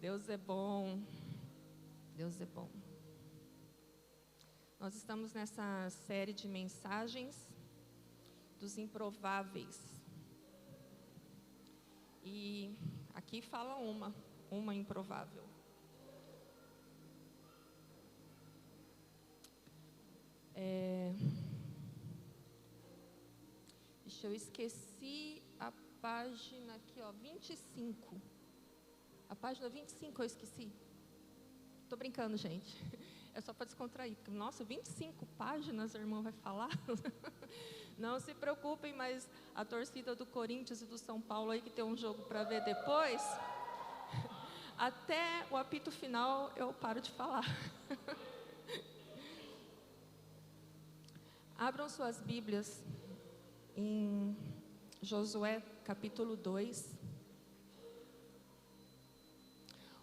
Deus é bom. Deus é bom. Nós estamos nessa série de mensagens dos improváveis. E aqui fala uma improvável. Eu esqueci a página aqui, ó, 25. A página 25 eu esqueci. Tô brincando, gente. É só para descontrair. Porque, nossa, 25 páginas a irmã vai falar? Não se preocupem, mas a torcida do Corinthians e do São Paulo aí, que tem um jogo para ver depois, até o apito final eu paro de falar. Abram suas Bíblias em Josué capítulo 2.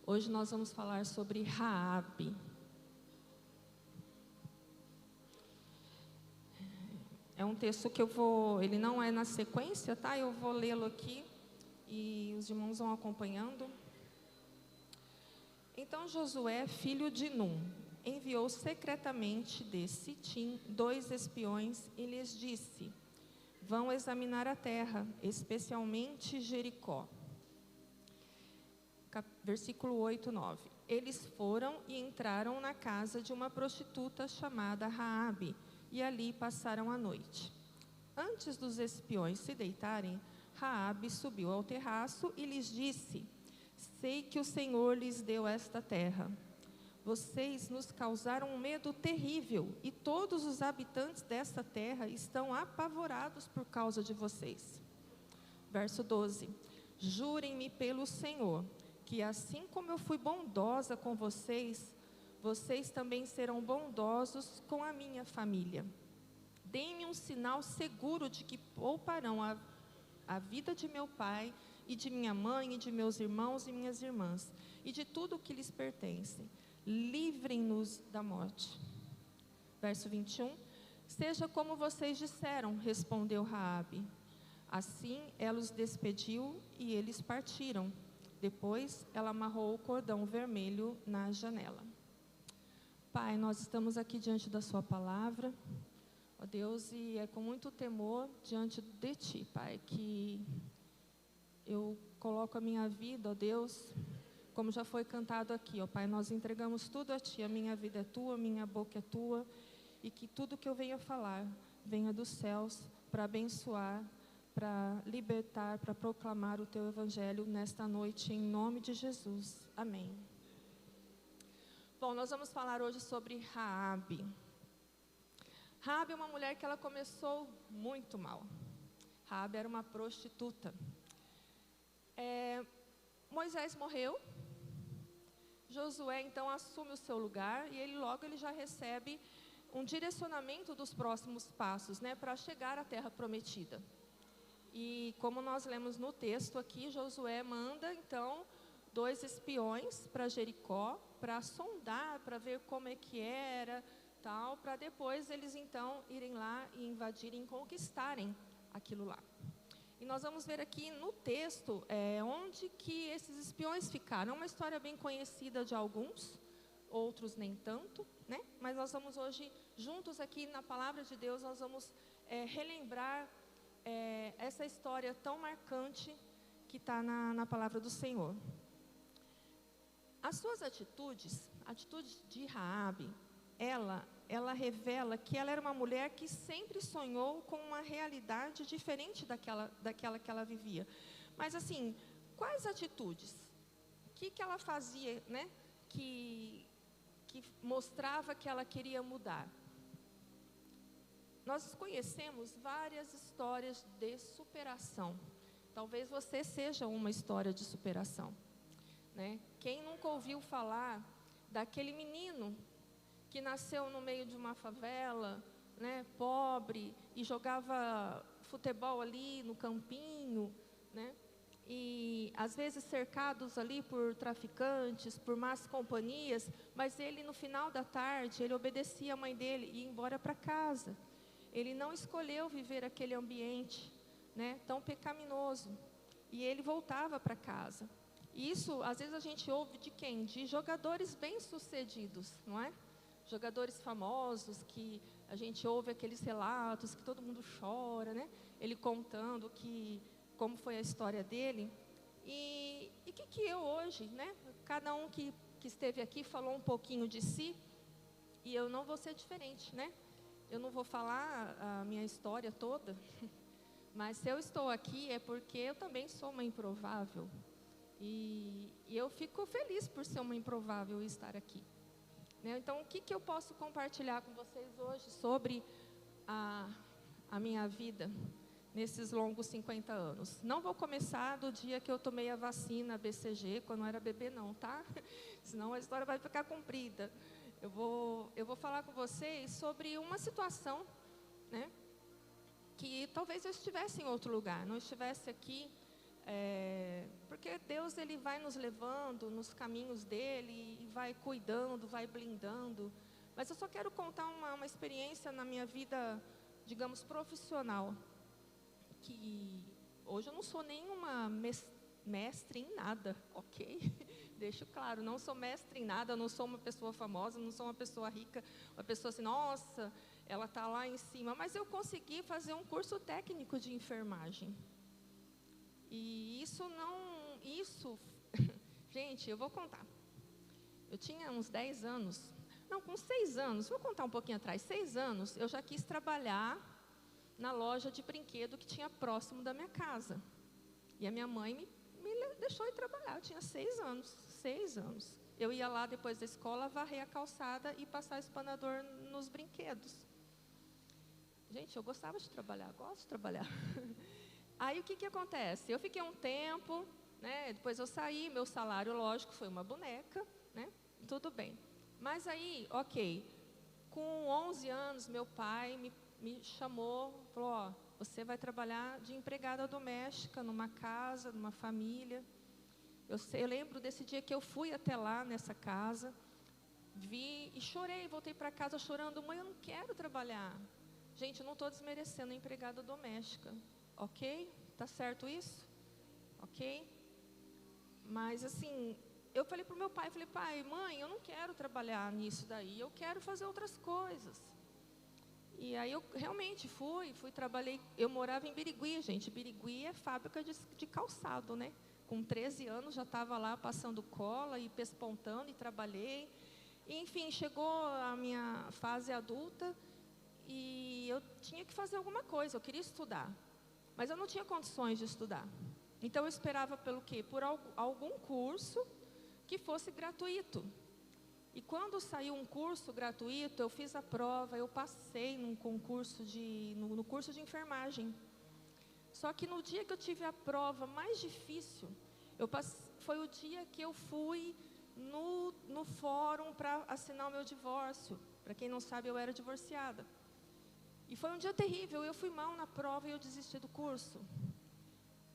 Hoje nós vamos falar sobre Raabe. É um texto que ele não é na sequência, tá? Eu vou lê-lo aqui e os irmãos vão acompanhando. Então Josué, filho de Num, enviou secretamente de Sitim 2 espiões e lhes disse: vão examinar a terra, especialmente Jericó. Versículo 8, 9. Eles foram e entraram na casa de uma prostituta chamada Raabe, e ali passaram a noite. Antes dos espiões se deitarem, Raabe subiu ao terraço e lhes disse: sei que o Senhor lhes deu esta terra. Vocês nos causaram um medo terrível, e todos os habitantes desta terra estão apavorados por causa de vocês. Verso 12. Jurem-me pelo Senhor, que assim como eu fui bondosa com vocês, vocês também serão bondosos com a minha família. Deem-me um sinal seguro de que pouparão a vida de meu pai, e de minha mãe, e de meus irmãos e minhas irmãs, e de tudo o que lhes pertence. Livrem-nos da morte. Verso 21. Seja como vocês disseram, respondeu Raabe. Assim ela os despediu e eles partiram. Depois ela amarrou o cordão vermelho na janela. Pai, nós estamos aqui diante da sua palavra, ó Deus, e é com muito temor diante de ti, Pai, que eu coloco a minha vida, ó Deus, como já foi cantado aqui, ó Pai, nós entregamos tudo a ti, a minha vida é tua, a minha boca é tua, e que tudo que eu venha falar, venha dos céus para abençoar, para libertar, para proclamar o teu evangelho nesta noite, em nome de Jesus. Amém. Bom, nós vamos falar hoje sobre Raabe. Raabe é uma mulher que ela começou muito mal. Raabe era uma prostituta. Moisés morreu. Josué então assume o seu lugar e ele já recebe um direcionamento dos próximos passos, né, para chegar à terra prometida. E como nós lemos no texto aqui, Josué manda então 2 espiões para Jericó, para sondar, para ver como é que era, tal, para depois eles então irem lá e invadirem, conquistarem aquilo lá. E nós vamos ver aqui no texto onde que esses espiões ficaram. É uma história bem conhecida de alguns, outros nem tanto, né? Mas nós vamos hoje, juntos aqui na palavra de Deus, nós vamos relembrar essa história tão marcante que está na palavra do Senhor. As suas atitudes, a atitude de Raabe, ela revela que ela era uma mulher que sempre sonhou com uma realidade diferente daquela que ela vivia. Mas assim, quais atitudes? O que ela fazia, né, que mostrava que ela queria mudar? Nós conhecemos várias histórias de superação. Talvez você seja uma história de superação, né? Quem nunca ouviu falar daquele menino que nasceu no meio de uma favela, né, pobre, e jogava futebol ali no campinho, né? E às vezes cercados ali por traficantes, por más companhias, mas ele no final da tarde, ele obedecia a mãe dele e ia embora para casa. Ele não escolheu viver aquele ambiente, né, tão pecaminoso. E ele voltava para casa. E isso, às vezes, a gente ouve de quem? De jogadores bem-sucedidos, não é? Jogadores famosos, que a gente ouve aqueles relatos, que todo mundo chora, né? Ele contando como foi a história dele. E o que eu hoje, né? Cada um que esteve aqui falou um pouquinho de si, e eu não vou ser diferente, né? Eu não vou falar a minha história toda, mas se eu estou aqui é porque eu também sou uma improvável. E eu fico feliz por ser uma improvável e estar aqui. Né? Então, o que eu posso compartilhar com vocês hoje sobre a minha vida nesses longos 50 anos? Não vou começar do dia que eu tomei a vacina BCG, quando eu era bebê não, tá? Senão a história vai ficar comprida. Eu vou falar com vocês sobre uma situação, né, que talvez eu estivesse em outro lugar, não estivesse aqui, porque Deus ele vai nos levando nos caminhos dele e vai cuidando, vai blindando. Mas eu só quero contar uma experiência na minha vida, digamos, profissional, que hoje eu não sou nenhuma mestre em nada, ok? Deixo claro, não sou mestre em nada, não sou uma pessoa famosa, não sou uma pessoa rica, uma pessoa assim, nossa, ela está lá em cima. Mas eu consegui fazer um curso técnico de enfermagem. E gente, eu vou contar. Eu tinha uns 10 anos, não, com 6 anos, vou contar um pouquinho atrás, 6 anos, eu já quis trabalhar na loja de brinquedo que tinha próximo da minha casa. E a minha mãe me deixou ir trabalhar, eu tinha 6 anos, 6 anos. Eu ia lá depois da escola, varrer a calçada e passar espanador nos brinquedos. Gente, eu gostava de trabalhar, gosto de trabalhar. Aí o que acontece? Eu fiquei um tempo, né, depois eu saí, meu salário, lógico, foi uma boneca, né, tudo bem. Mas aí, ok, com 11 anos, meu pai me chamou, falou, ó, você vai trabalhar de empregada doméstica numa casa, numa família. Eu lembro desse dia que eu fui até lá nessa casa, vi e chorei, voltei para casa chorando, mãe, eu não quero trabalhar. Gente, eu não estou desmerecendo a empregada doméstica, ok? Tá certo isso? Ok? Mas assim, eu falei para o meu pai, falei, pai, mãe, eu não quero trabalhar nisso daí, eu quero fazer outras coisas. E aí eu realmente fui trabalhei, eu morava em Birigui, gente, Birigui é fábrica de calçado, né? Com 13 anos já estava lá passando cola e pespontando e trabalhei. E, enfim, chegou a minha fase adulta e eu tinha que fazer alguma coisa, eu queria estudar. Mas eu não tinha condições de estudar. Então eu esperava pelo quê? Por algum curso que fosse gratuito. E quando saiu um curso gratuito, eu fiz a prova, eu passei num concurso no curso de enfermagem. Só que no dia que eu tive a prova mais difícil, foi o dia que eu fui no fórum para assinar o meu divórcio. Para quem não sabe, eu era divorciada. E foi um dia terrível, eu fui mal na prova e eu desisti do curso.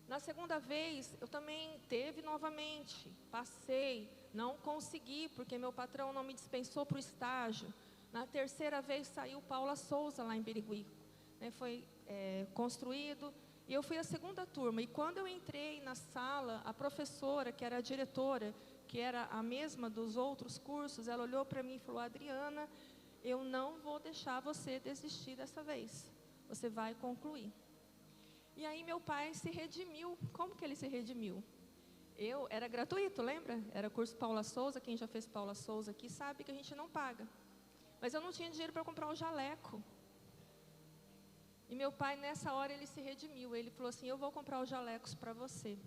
Na segunda vez, eu também teve novamente, passei, não consegui, porque meu patrão não me dispensou para o estágio. Na terceira vez, saiu Paula Souza lá em Birigui, né, foi construído, e eu fui a segunda turma. E quando eu entrei na sala, a professora, que era a diretora, que era a mesma dos outros cursos, ela olhou para mim e falou, Adriana, eu não vou deixar você desistir dessa vez, você vai concluir. E aí meu pai se redimiu. Como que ele se redimiu? Era gratuito, lembra? Era curso Paula Souza, quem já fez Paula Souza aqui sabe que a gente não paga. Mas eu não tinha dinheiro para comprar um jaleco. E meu pai, nessa hora, ele se redimiu. Ele falou assim, eu vou comprar os jalecos para você.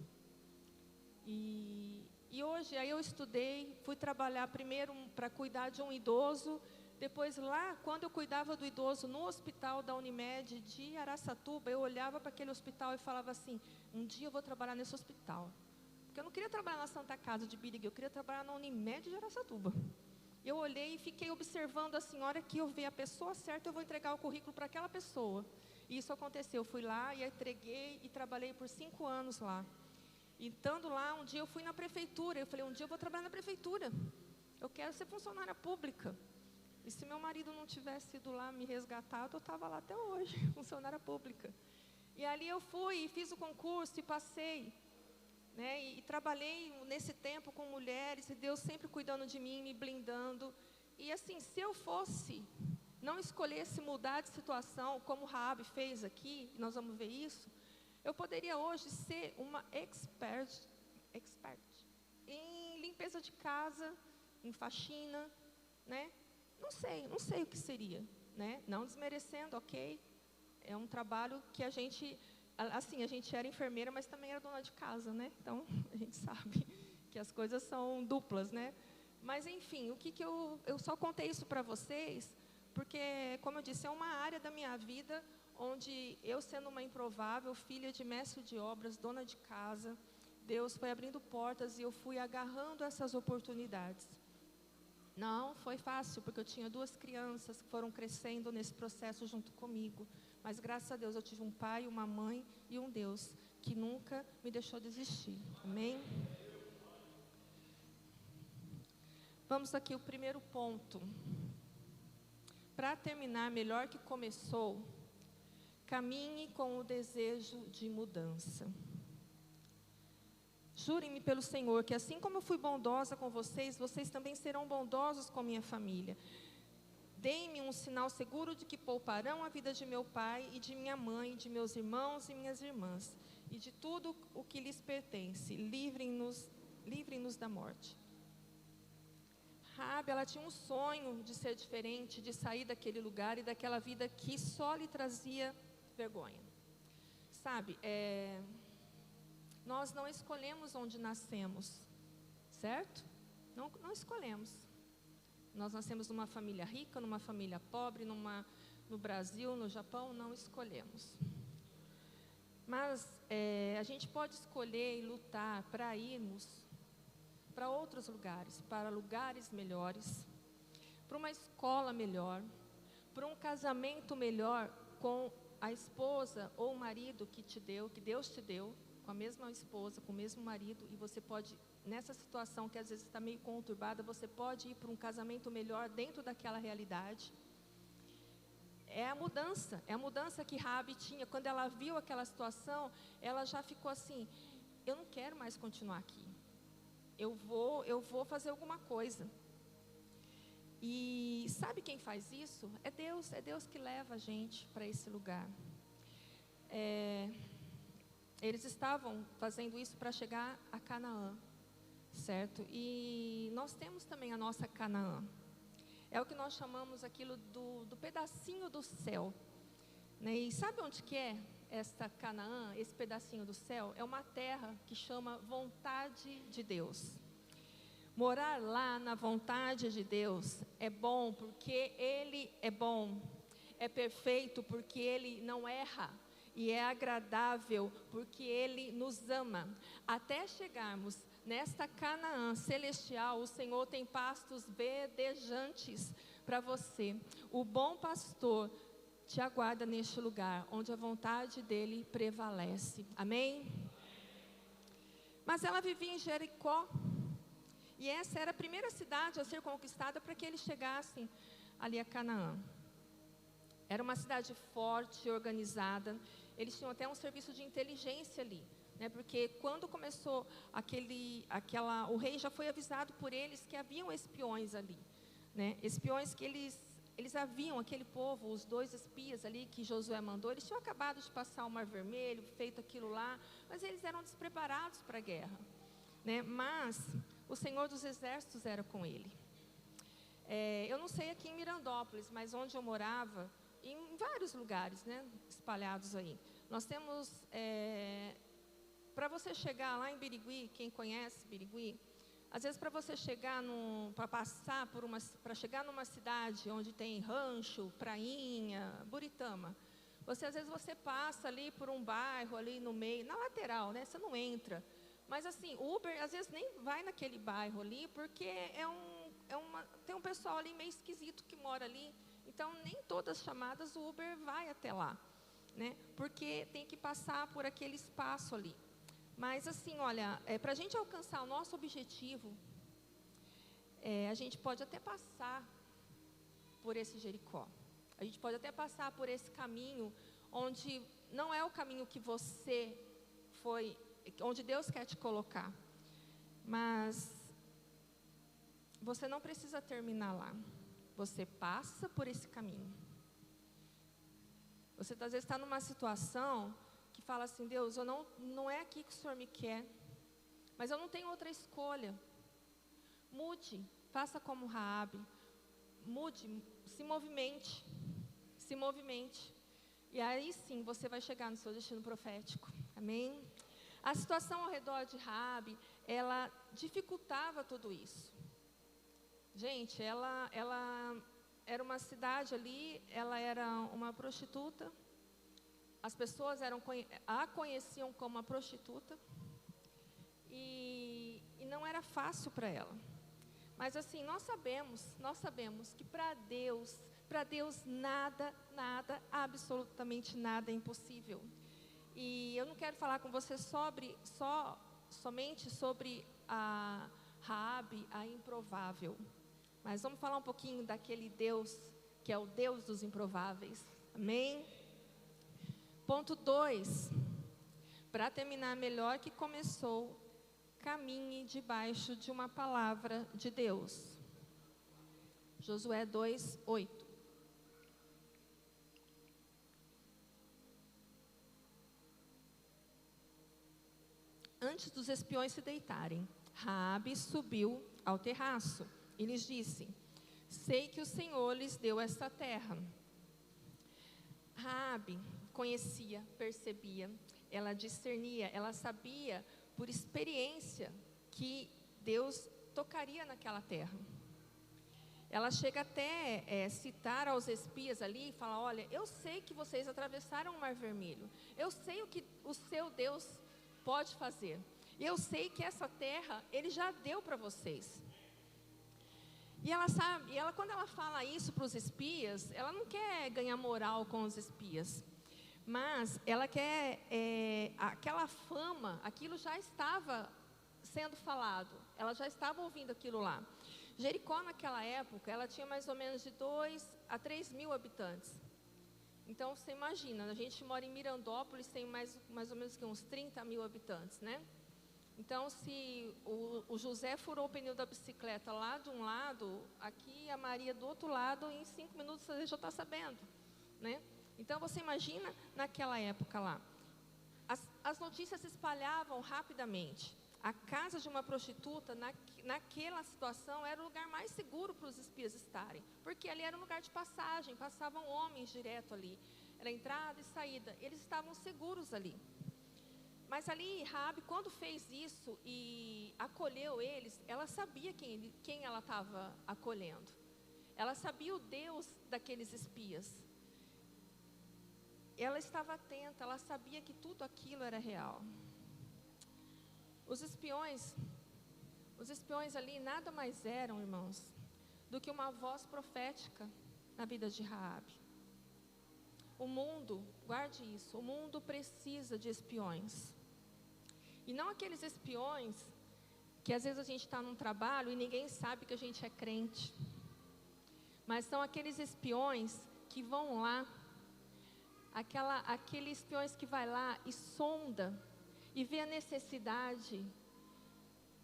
E hoje, aí eu estudei, fui trabalhar primeiro para cuidar de um idoso. Depois lá, quando eu cuidava do idoso no hospital da Unimed de Araçatuba, eu olhava para aquele hospital e falava assim, um dia eu vou trabalhar nesse hospital. Porque eu não queria trabalhar na Santa Casa de Birigui, eu queria trabalhar na Unimed de Araçatuba. Eu olhei e fiquei observando assim, a hora que eu ver a pessoa certa, eu vou entregar o currículo para aquela pessoa. E isso aconteceu, eu fui lá e entreguei e trabalhei por 5 anos lá. E estando lá, um dia eu fui na prefeitura, eu falei, um dia eu vou trabalhar na prefeitura. Eu quero ser funcionária pública. E se meu marido não tivesse ido lá me resgatado, eu estava lá até hoje, funcionária pública. E ali eu fui e fiz o concurso e passei. né? E trabalhei nesse tempo com mulheres, e Deus sempre cuidando de mim, me blindando. E assim, se eu fosse, não escolhesse mudar de situação, como Raabe fez aqui, nós vamos ver isso, eu poderia hoje ser uma expert em limpeza de casa, em faxina, né? Não sei o que seria, né? Não desmerecendo, ok? É um trabalho que a gente, assim, a gente era enfermeira, mas também era dona de casa, né? Então, a gente sabe que as coisas são duplas, né? Mas, enfim, eu só contei isso para vocês, porque, como eu disse, é uma área da minha vida onde eu, sendo uma improvável, filha de mestre de obras, dona de casa, Deus foi abrindo portas e eu fui agarrando essas oportunidades. Não foi fácil, porque eu tinha 2 crianças que foram crescendo nesse processo junto comigo. Mas, graças a Deus, eu tive um pai, uma mãe e um Deus que nunca me deixou desistir. Amém? Vamos aqui, o primeiro ponto. Para terminar melhor que começou, caminhe com o desejo de mudança. Jurem-me pelo Senhor que assim como eu fui bondosa com vocês, vocês também serão bondosos com minha família. Deem-me um sinal seguro de que pouparão a vida de meu pai e de minha mãe, de meus irmãos e minhas irmãs, e de tudo o que lhes pertence. Livrem-nos da morte. Raabe, ela tinha um sonho de ser diferente, de sair daquele lugar e daquela vida que só lhe trazia vergonha. Sabe, nós não escolhemos onde nascemos, certo? Não escolhemos. Nós nascemos numa família rica, numa família pobre, no Brasil, no Japão, não escolhemos. Mas a gente pode escolher e lutar para irmos para outros lugares, para lugares melhores, para uma escola melhor, para um casamento melhor com a esposa ou o marido que Deus te deu, com a mesma esposa, com o mesmo marido, e você pode, nessa situação que às vezes está meio conturbada, você pode ir para um casamento melhor dentro daquela realidade. É a mudança que Raabe tinha. Quando ela viu aquela situação, ela já ficou assim, eu não quero mais continuar aqui, eu vou fazer alguma coisa. E sabe quem faz isso? É Deus que leva a gente para esse lugar. Eles estavam fazendo isso para chegar a Canaã, certo? E nós temos também a nossa Canaã. É o que nós chamamos aquilo do pedacinho do céu, né? E sabe onde que é esta Canaã, esse pedacinho do céu? É uma terra que chama vontade de Deus. Morar lá na vontade de Deus é bom porque Ele é bom, é perfeito porque Ele não erra, e é agradável porque Ele nos ama. Até chegarmos nesta Canaã celestial, o Senhor tem pastos verdejantes para você. O bom pastor te aguarda neste lugar, onde a vontade dEle prevalece. Amém? Mas ela vivia em Jericó, e essa era a primeira cidade a ser conquistada para que eles chegassem ali a Canaã. Era uma cidade forte, organizada. Eles tinham até um serviço de inteligência ali, né? Porque quando começou o rei já foi avisado por eles que haviam espiões ali, né? Espiões que eles haviam, aquele povo, os 2 espias ali que Josué mandou, eles tinham acabado de passar o Mar Vermelho, feito aquilo lá, mas eles eram despreparados para a guerra, né? Mas o Senhor dos Exércitos era com ele. Eu não sei aqui em Mirandópolis, mas onde eu morava, em vários lugares, né, espalhados aí, nós temos, para você chegar lá em Birigui, quem conhece Birigui, às vezes para você chegar, para chegar numa cidade onde tem rancho, prainha, Buritama, às vezes você passa ali por um bairro ali no meio, na lateral, né, você não entra. Mas assim, Uber às vezes nem vai naquele bairro ali, porque tem um pessoal ali meio esquisito que mora ali. Então, nem todas as chamadas o Uber vai até lá, né? Porque tem que passar por aquele espaço ali. Mas assim, olha, para a gente alcançar o nosso objetivo, a gente pode até passar por esse Jericó. A gente pode até passar por esse caminho, onde não é o caminho que você foi onde Deus quer te colocar. Mas você não precisa terminar lá. Você passa por esse caminho. Você às vezes está numa situação que fala assim: Deus, não é aqui que o Senhor me quer, mas eu não tenho outra escolha. Mude, faça como Raabe, mude, se movimente, se movimente. E aí sim você vai chegar no seu destino profético. Amém? A situação ao redor de Raabe, ela dificultava tudo isso. Gente, ela era uma cidade ali, ela era uma prostituta. As pessoas a conheciam como uma prostituta. E não era fácil para ela. Mas assim, nós sabemos que para Deus nada, absolutamente nada é impossível. E eu não quero falar com você somente sobre a Raabe, a improvável. Mas vamos falar um pouquinho daquele Deus, que é o Deus dos improváveis. Amém? Ponto 2. Para terminar melhor que começou, caminhe debaixo de uma palavra de Deus. Josué 2:8. Antes dos espiões se deitarem, Raabe subiu ao terraço e lhes disse: sei que o Senhor lhes deu esta terra. Raabe conhecia, percebia, ela discernia, ela sabia por experiência que Deus tocaria naquela terra. Ela chega até citar aos espias ali e fala: olha, eu sei que vocês atravessaram o Mar Vermelho, eu sei o que o seu Deus pode fazer, eu sei que essa terra Ele já deu para vocês. E ela sabe, quando ela fala isso para os espias, ela não quer ganhar moral com os espias, mas ela quer, aquela fama, aquilo já estava sendo falado, ela já estava ouvindo aquilo lá. Jericó naquela época, ela tinha mais ou menos de 2 a 3 mil habitantes. Então você imagina, a gente mora em Mirandópolis, tem mais ou menos uns 30 mil habitantes, né? Então, se o José furou o pneu da bicicleta lá de um lado, aqui a Maria do outro lado, em 5 minutos você já está sabendo, né? Então, você imagina naquela época lá. As notícias se espalhavam rapidamente. A casa de uma prostituta, naquela situação, era o lugar mais seguro para os espias estarem, porque ali era um lugar de passagem, passavam homens direto ali, era entrada e saída, eles estavam seguros ali. Mas ali, Raabe, quando fez isso e acolheu eles, ela sabia quem ela estava acolhendo. Ela sabia o Deus daqueles espias. Ela estava atenta, ela sabia que tudo aquilo era real. Os espiões ali nada mais eram, irmãos, do que uma voz profética na vida de Raabe. O mundo, guarde isso, o mundo precisa de espiões. E não aqueles espiões que às vezes a gente está num trabalho e ninguém sabe que a gente é crente. Mas são aqueles espiões que vão lá, aqueles espiões que vai lá e sonda, e vê a necessidade,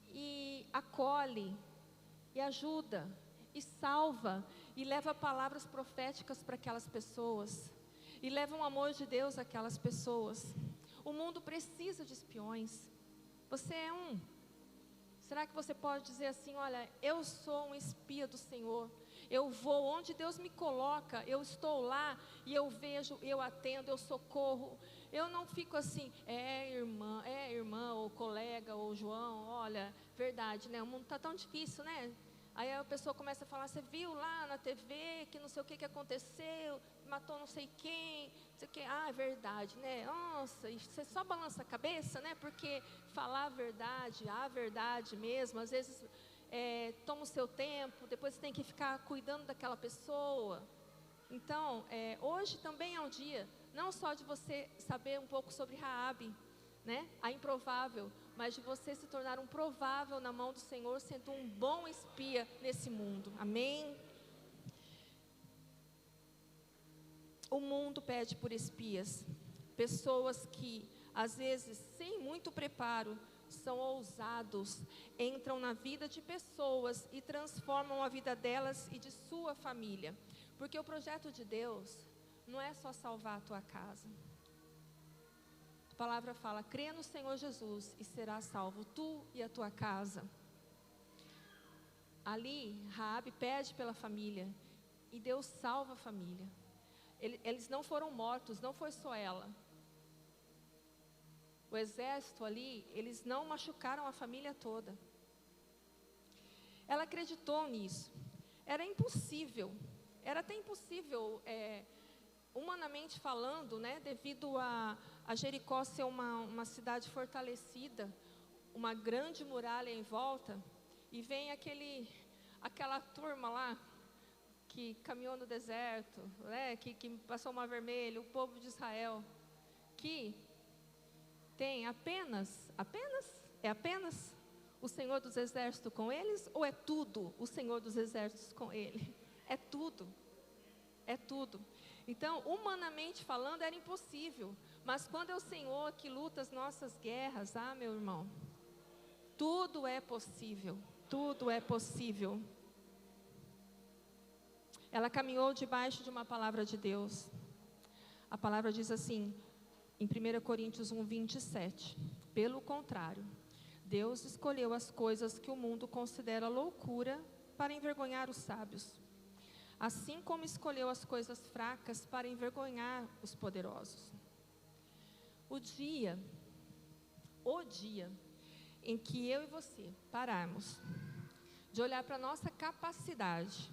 e acolhe, e ajuda, e salva, e leva palavras proféticas para aquelas pessoas, e leva um amor de Deus àquelas pessoas. O mundo precisa de espiões. Você é um. Será que você pode dizer assim: olha, eu sou um espia do Senhor, eu vou onde Deus me coloca, eu estou lá e eu vejo, eu atendo, eu socorro. Eu não fico assim: irmã, ou colega, ou João, olha, verdade, né? O mundo está tão difícil, né? Aí a pessoa começa a falar: você viu lá na TV que não sei o que aconteceu, matou não sei quem, não sei o que. Ah, é verdade, né? Nossa, e você só balança a cabeça, né? Porque falar a verdade mesmo, às vezes toma o seu tempo, depois você tem que ficar cuidando daquela pessoa. Então, hoje também é um dia, não só de você saber um pouco sobre Raabe, né? A improvável, mas de você se tornar um provável na mão do Senhor, sendo um bom espia nesse mundo. Amém? O mundo pede por espias, pessoas que às vezes sem muito preparo, são ousados, entram na vida de pessoas e transformam a vida delas e de sua família. Porque o projeto de Deus não é só salvar a tua casa. A palavra fala: crê no Senhor Jesus e serás salvo, tu e a tua casa. Ali, Raabe pede pela família e Deus salva a família. Eles não foram mortos, não foi só ela. O exército ali, eles não machucaram a família toda. Ela acreditou nisso. Era impossível, era até impossível, humanamente falando, né, devido a Jericó ser uma cidade fortalecida, uma grande muralha em volta, e vem aquela turma lá, que caminhou no deserto, né, que passou o Mar Vermelho, o povo de Israel, que tem apenas o Senhor dos Exércitos com eles, ou é tudo o Senhor dos Exércitos com ele? É tudo. Então, humanamente falando, era impossível, mas quando é o Senhor que luta as nossas guerras, meu irmão, tudo é possível, tudo é possível. Ela caminhou debaixo de uma palavra de Deus. A palavra diz assim, em 1 Coríntios 1:27, pelo contrário, Deus escolheu as coisas que o mundo considera loucura para envergonhar os sábios, assim como escolheu as coisas fracas para envergonhar os poderosos. O dia em que eu e você pararmos de olhar para a nossa capacidade,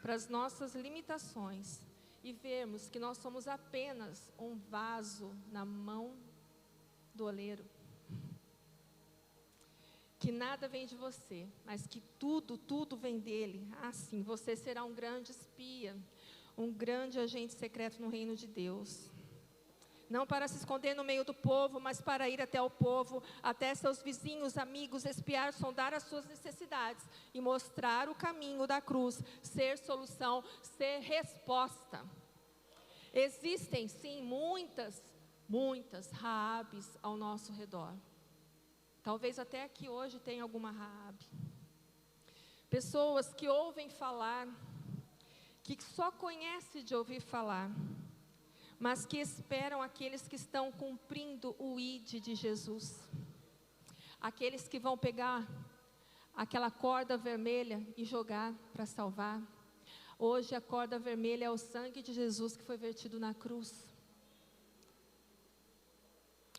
para as nossas limitações, e vermos que nós somos apenas um vaso na mão do oleiro, que nada vem de você, mas que tudo vem dele. Sim, você será um grande espia, um grande agente secreto no reino de Deus. Não para se esconder no meio do povo, mas para ir até o povo, até seus vizinhos, amigos, espiar, sondar as suas necessidades e mostrar o caminho da cruz, ser solução, ser resposta. Existem sim muitas Raabes ao nosso redor. Talvez até aqui hoje tenha alguma Raabe. Pessoas que ouvem falar, que só conhecem de ouvir falar, mas que esperam aqueles que estão cumprindo o ID de Jesus. Aqueles que vão pegar aquela corda vermelha e jogar para salvar. Hoje a corda vermelha é o sangue de Jesus que foi vertido na cruz.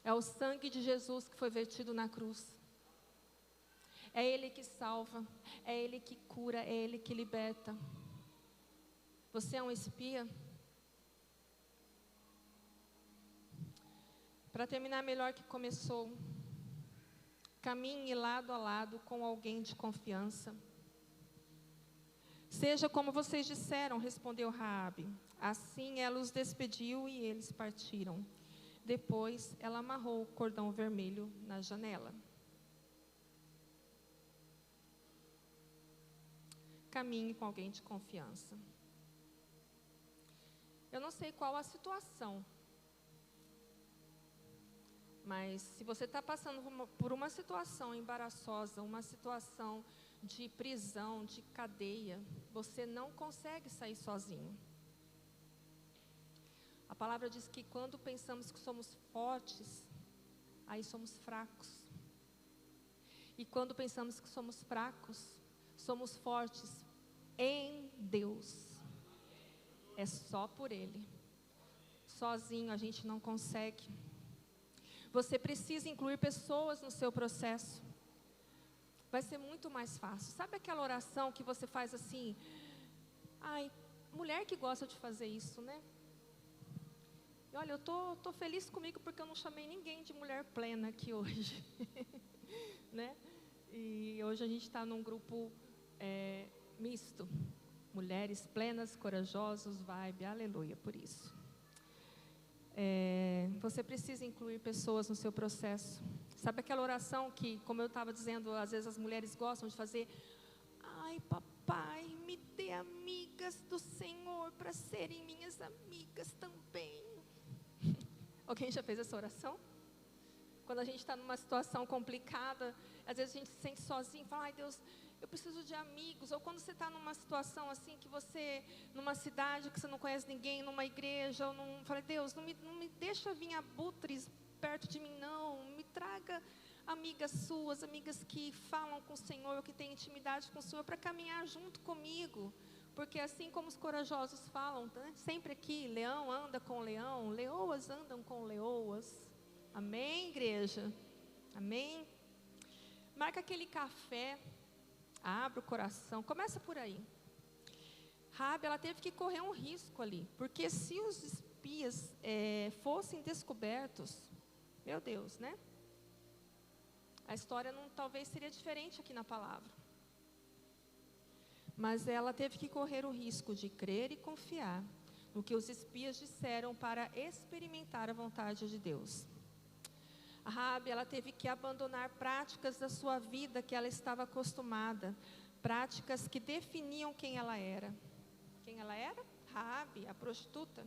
É o sangue de Jesus que foi vertido na cruz. É Ele que salva, é Ele que cura, é Ele que liberta. Você é um espia? Para terminar melhor que começou, caminhe lado a lado com alguém de confiança. Seja como vocês disseram, respondeu Raabe. Assim ela os despediu e eles partiram. Depois ela amarrou o cordão vermelho na janela. Caminhe com alguém de confiança. Eu não sei qual a situação, mas se você está passando por uma situação embaraçosa, uma situação de prisão, de cadeia, você não consegue sair sozinho. A palavra diz que quando pensamos que somos fortes, aí somos fracos. E quando pensamos que somos fracos, somos fortes em Deus. É só por Ele. Sozinho a gente não consegue. Você precisa incluir pessoas no seu processo. Vai ser muito mais fácil. Sabe aquela oração que você faz assim? Mulher que gosta de fazer isso, né? E olha, eu tô feliz comigo porque eu não chamei ninguém de mulher plena aqui hoje. Né? E hoje a gente está num grupo misto. Mulheres plenas, corajosos, vibe, aleluia por isso. Você precisa incluir pessoas no seu processo. Sabe aquela oração que, como eu estava dizendo, às vezes as mulheres gostam de fazer? Ai, papai, me dê amigas do Senhor para serem minhas amigas também. Alguém já fez essa oração? Quando a gente está numa situação complicada, às vezes a gente se sente sozinho, fala, ai Deus, eu preciso de amigos. Ou quando você está numa situação assim, que você, numa cidade que você não conhece ninguém, numa igreja, ou fala, Deus, não me deixa vir abutres perto de mim, não. Me traga amigas suas, amigas que falam com o Senhor, que têm intimidade com o Senhor, para caminhar junto comigo. Porque assim como os corajosos falam, né, sempre aqui, leão anda com leão, leoas andam com leoas. Amém, igreja? Amém? Marca aquele café, abre o coração, começa por aí. Raabe, ela teve que correr um risco ali, porque se os espias fossem descobertos, meu Deus, né? A história talvez seria diferente aqui na palavra. Mas ela teve que correr o risco de crer e confiar no que os espias disseram para experimentar a vontade de Deus. A Raabe, ela teve que abandonar práticas da sua vida que ela estava acostumada, práticas que definiam quem ela era. Quem ela era? Raabe, a prostituta.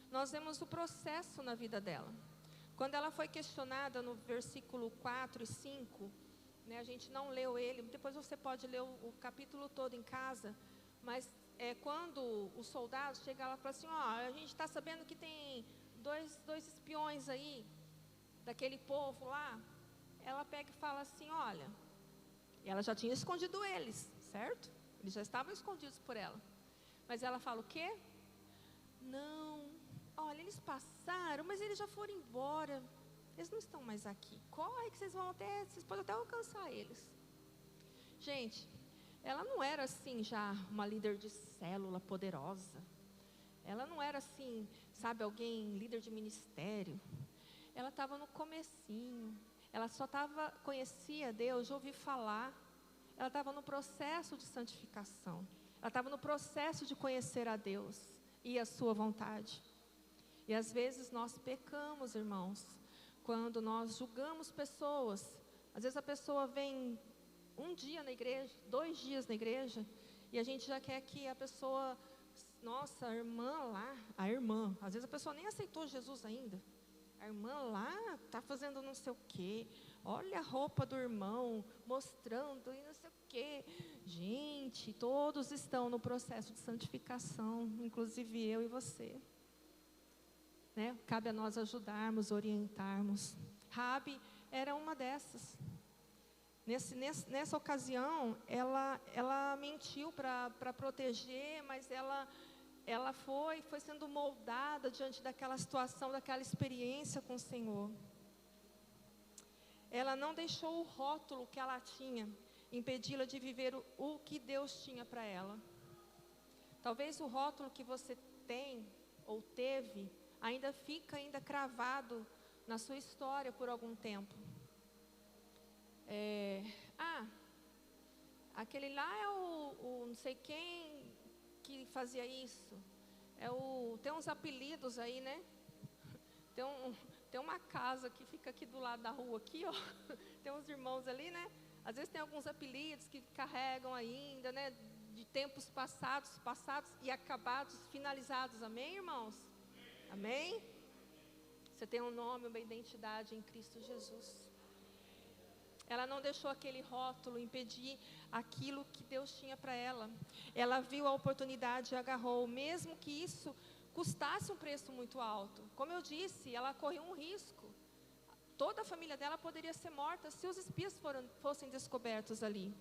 Nós vemos o processo na vida dela. Quando ela foi questionada no versículo 4 e 5, né, a gente não leu ele, depois você pode ler o capítulo todo em casa, mas quando os soldados chegam, ela fala assim, a gente está sabendo que tem dois espiões aí, daquele povo lá. Ela pega e fala assim, olha, ela já tinha escondido eles, certo? Eles já estavam escondidos por ela. Mas ela fala o quê? Não, olha, eles passaram, mas eles já foram embora. Eles não estão mais aqui. Corre que vocês podem até alcançar eles. Gente, ela não era assim já uma líder de célula poderosa. Ela não era assim, sabe, alguém líder de ministério. Ela estava no comecinho. Ela só conhecia Deus de ouvir falar. Ela estava no processo de santificação. Ela estava no processo de conhecer a Deus e a sua vontade. E às vezes nós pecamos, irmãos, quando nós julgamos pessoas. Às vezes a pessoa vem um dia na igreja, 2 dias na igreja, e a gente já quer que a pessoa, nossa, a irmã lá, às vezes a pessoa nem aceitou Jesus ainda. A irmã lá está fazendo não sei o quê, olha a roupa do irmão, mostrando e não sei o quê. Gente, todos estão no processo de santificação, inclusive eu e você. Né? Cabe a nós ajudarmos, orientarmos. Raabe era uma dessas. Nessa ocasião, ela mentiu para proteger, mas ela foi sendo moldada diante daquela situação, daquela experiência com o Senhor. Ela não deixou o rótulo que ela tinha impedi-la de viver o que Deus tinha para ela. Talvez o rótulo que você tem ou teve ainda fica cravado na sua história por algum tempo. Aquele lá é o não sei quem que fazia isso. Tem uns apelidos aí, né? Tem uma casa que fica aqui do lado da rua, aqui, ó. Tem uns irmãos ali, né? Às vezes tem alguns apelidos que carregam ainda, né? De tempos passados e acabados, finalizados. Amém, irmãos? Amém? Você tem um nome, uma identidade em Cristo Jesus. Ela não deixou aquele rótulo impedir aquilo que Deus tinha para ela. Ela viu a oportunidade e agarrou, mesmo que isso custasse um preço muito alto. Como eu disse, ela correu um risco. Toda a família dela poderia ser morta se os espias fossem descobertos ali.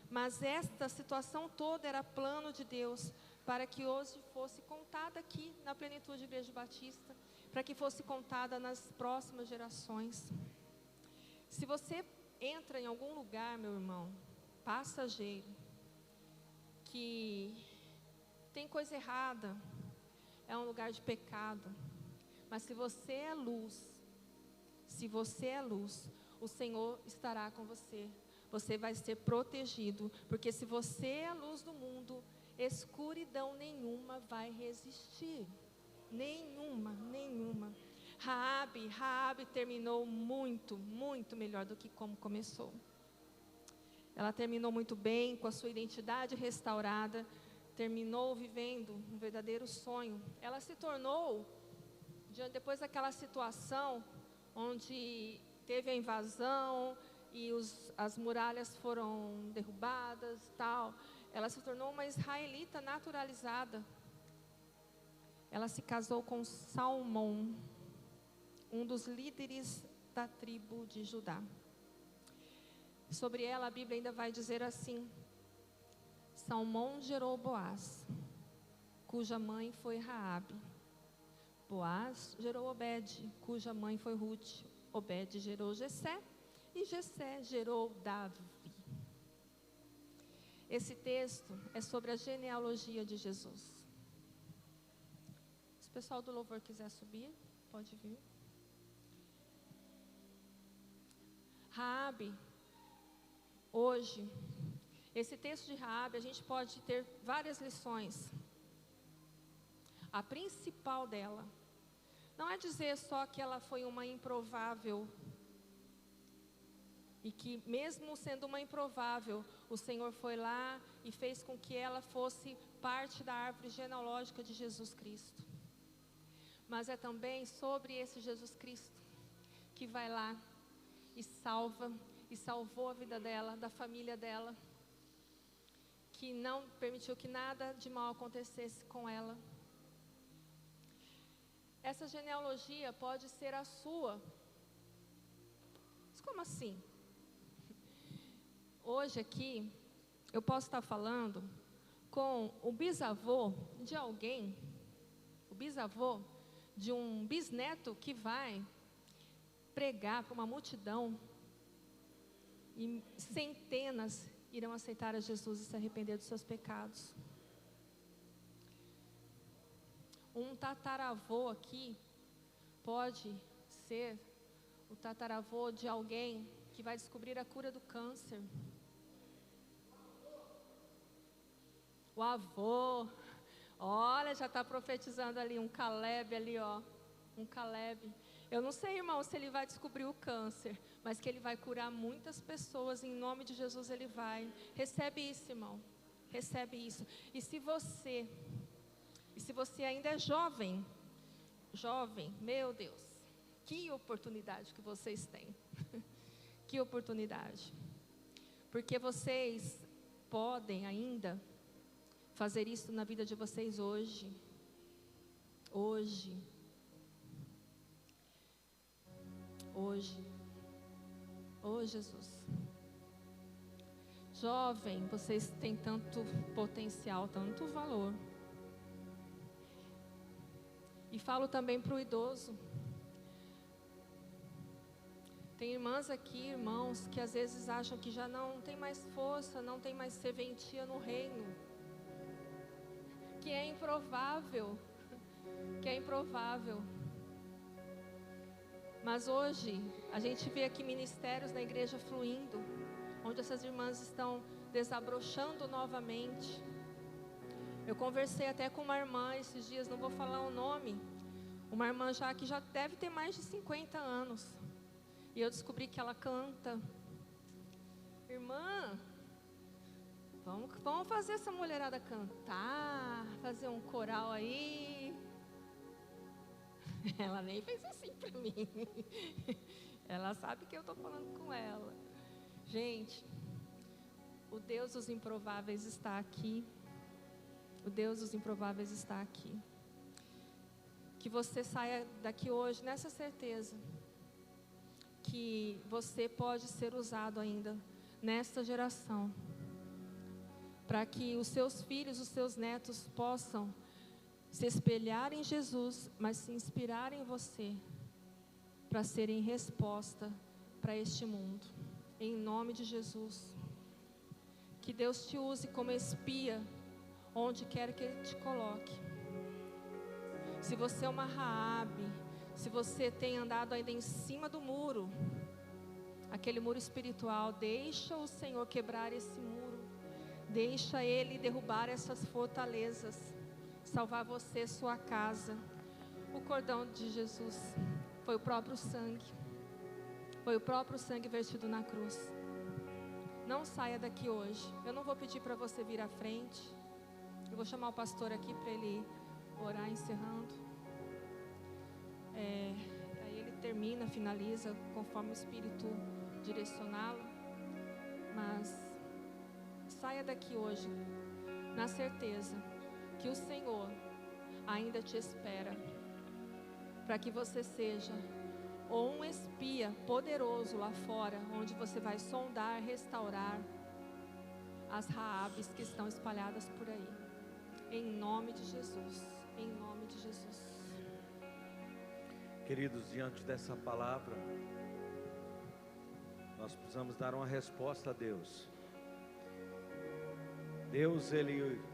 Mas esta situação toda era plano de Deus, para que hoje fosse contada aqui na plenitude da Igreja Batista, para que fosse contada nas próximas gerações. Se você entra em algum lugar, meu irmão, passageiro, que tem coisa errada, é um lugar de pecado, mas se você é luz, o Senhor estará com você. Você vai ser protegido, porque se você é a luz do mundo, escuridão nenhuma vai resistir. Nenhuma. Raabe terminou muito, muito melhor do que como começou. Ela terminou muito bem, com a sua identidade restaurada, terminou vivendo um verdadeiro sonho. Ela se tornou, depois daquela situação onde teve a invasão e as muralhas foram derrubadas, tal. Ela se tornou uma israelita naturalizada. Ela se casou com Salmão, um dos líderes da tribo de Judá. Sobre ela, a Bíblia ainda vai dizer assim: Salmão gerou Boaz, cuja mãe foi Raabe. Boaz gerou Obed, cuja mãe foi Ruth. Obed gerou Jessé, e Jessé gerou Davi. Esse texto é sobre a genealogia de Jesus. Se o pessoal do louvor quiser subir, pode vir. Raabe, hoje, esse texto de Raabe, a gente pode ter várias lições. A principal dela, não é dizer só que ela foi uma improvável, e que mesmo sendo uma improvável, o Senhor foi lá e fez com que ela fosse parte da árvore genealógica de Jesus Cristo. Mas é também sobre esse Jesus Cristo, que vai lá e salva, e salvou a vida dela, da família dela, que não permitiu que nada de mal acontecesse com ela. Essa genealogia pode ser a sua. Mas como assim? Hoje aqui, eu posso estar falando com o bisavô de alguém, o bisavô de um bisneto que vai pregar para uma multidão, e centenas irão aceitar a Jesus e se arrepender dos seus pecados. Um tataravô aqui pode ser o tataravô de alguém que vai descobrir a cura do câncer. O avô, olha, já está profetizando ali, um Caleb ali, ó, um Caleb. Eu não sei, irmão, se ele vai descobrir o câncer, mas que ele vai curar muitas pessoas, em nome de Jesus ele vai. Recebe isso, irmão, recebe isso. E se você ainda é jovem, meu Deus, que oportunidade que vocês têm. Que oportunidade. Porque vocês podem ainda fazer isso na vida de vocês hoje. Hoje. Oh, Jesus. Jovem, vocês têm tanto potencial, tanto valor. E falo também para o idoso. Tem irmãs aqui, irmãos, que às vezes acham que já não tem mais força, não tem mais serventia no reino. Que é improvável. Que é improvável. Mas hoje, a gente vê aqui ministérios na igreja fluindo, onde essas irmãs estão desabrochando novamente. Eu conversei até com uma irmã esses dias, não vou falar o nome, uma irmã já que já deve ter mais de 50 anos. E eu descobri que ela canta. Irmã, vamos fazer essa mulherada cantar, fazer um coral aí. Ela nem fez assim para mim. Ela sabe que eu estou falando com ela. Gente, o Deus dos improváveis está aqui. O Deus dos improváveis está aqui. Que você saia daqui hoje nessa certeza que você pode ser usado ainda nesta geração, para que os seus filhos, os seus netos possam se espelhar em Jesus, mas se inspirar em você, para serem resposta para este mundo, em nome de Jesus. Que Deus te use como espia, onde quer que Ele te coloque. Se você é uma Raabe, se você tem andado ainda em cima do muro, aquele muro espiritual, deixa o Senhor quebrar esse muro, deixa Ele derrubar essas fortalezas, salvar você, sua casa. O cordão de Jesus foi o próprio sangue, foi o próprio sangue vertido na cruz. Não saia daqui hoje. Eu não vou pedir para você vir à frente. Eu vou chamar o pastor aqui para ele orar encerrando. Aí ele termina, finaliza conforme o Espírito direcioná-lo. Mas saia daqui hoje na certeza que o Senhor ainda te espera, para que você seja ou um espia poderoso lá fora, onde você vai sondar, restaurar as Raabes que estão espalhadas por aí. Em nome de Jesus, em nome de Jesus. Queridos, diante dessa palavra, nós precisamos dar uma resposta a Deus. Deus, Ele